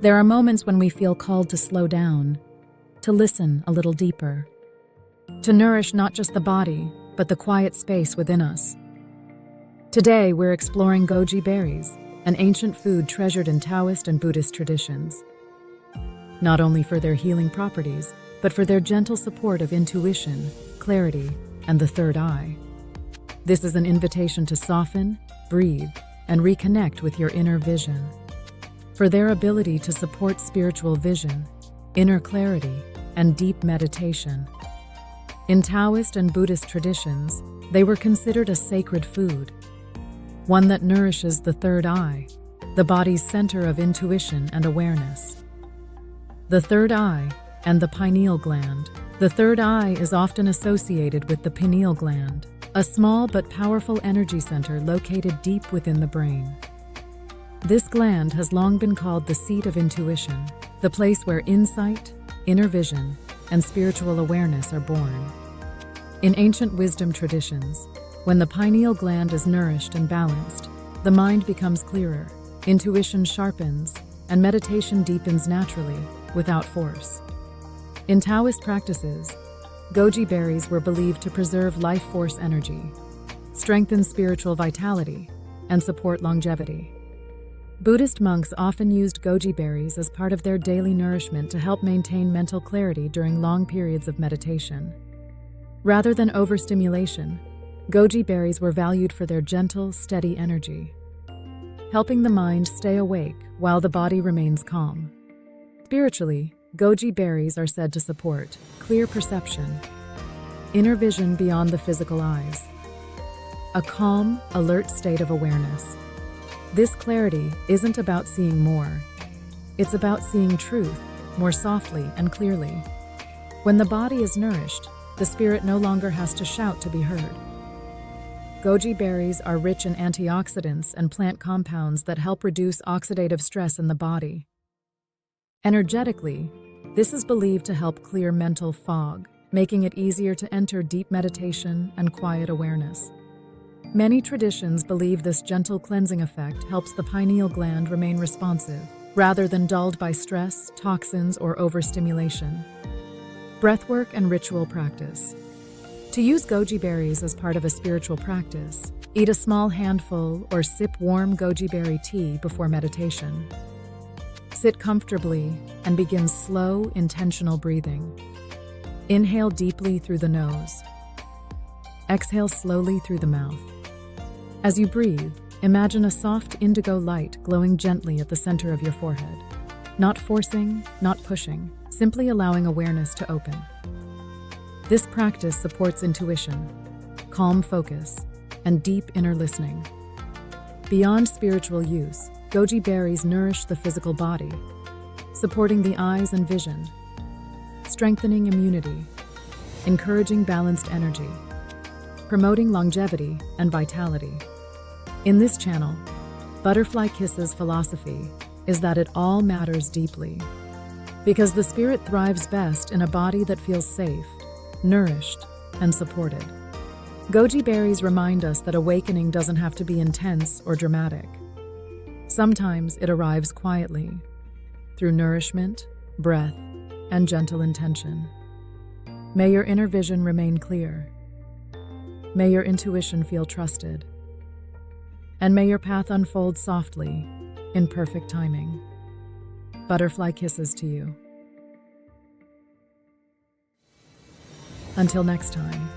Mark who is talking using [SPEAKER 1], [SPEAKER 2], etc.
[SPEAKER 1] There are moments when we feel called to slow down, to listen a little deeper, to nourish not just the body, but the quiet space within us. Today, we're exploring goji berries, an ancient food treasured in Taoist and Buddhist traditions. Not only for their healing properties, but for their gentle support of intuition, clarity, and the third eye. This is an invitation to soften, breathe, and reconnect with your inner vision. For their ability to support spiritual vision, inner clarity, and deep meditation. In Taoist and Buddhist traditions, they were considered a sacred food, one that nourishes the third eye, the body's center of intuition and awareness. The third eye and the pineal gland. The third eye is often associated with the pineal gland, a small but powerful energy center located deep within the brain. This gland has long been called the seat of intuition, the place where insight, inner vision, and spiritual awareness are born. In ancient wisdom traditions, when the pineal gland is nourished and balanced, the mind becomes clearer, intuition sharpens, and meditation deepens naturally, without force. In Taoist practices, goji berries were believed to preserve life force energy, strengthen spiritual vitality, and support longevity. Buddhist monks often used goji berries as part of their daily nourishment to help maintain mental clarity during long periods of meditation. Rather than overstimulation, goji berries were valued for their gentle, steady energy, helping the mind stay awake while the body remains calm. Spiritually, goji berries are said to support clear perception, inner vision beyond the physical eyes, a calm, alert state of awareness. This clarity isn't about seeing more. It's about seeing truth more softly and clearly. When the body is nourished, the spirit no longer has to shout to be heard. Goji berries are rich in antioxidants and plant compounds that help reduce oxidative stress in the body. Energetically, this is believed to help clear mental fog, making it easier to enter deep meditation and quiet awareness. Many traditions believe this gentle cleansing effect helps the pineal gland remain responsive, rather than dulled by stress, toxins, or overstimulation. Breathwork and ritual practice. To use goji berries as part of a spiritual practice, eat a small handful or sip warm goji berry tea before meditation. Sit comfortably and begin slow, intentional breathing. Inhale deeply through the nose. Exhale slowly through the mouth. As you breathe, imagine a soft indigo light glowing gently at the center of your forehead. Not forcing, not pushing, simply allowing awareness to open. This practice supports intuition, calm focus, and deep inner listening. Beyond spiritual use, goji berries nourish the physical body, supporting the eyes and vision, strengthening immunity, encouraging balanced energy, promoting longevity and vitality. In this channel, Butterfly Kisses philosophy is that it all matters deeply, because the spirit thrives best in a body that feels safe, nourished, and supported. Goji berries remind us that awakening doesn't have to be intense or dramatic. Sometimes it arrives quietly, through nourishment, breath, and gentle intention. May your inner vision remain clear. May your intuition feel trusted. And may your path unfold softly, in perfect timing. Butterfly kisses to you. Until next time.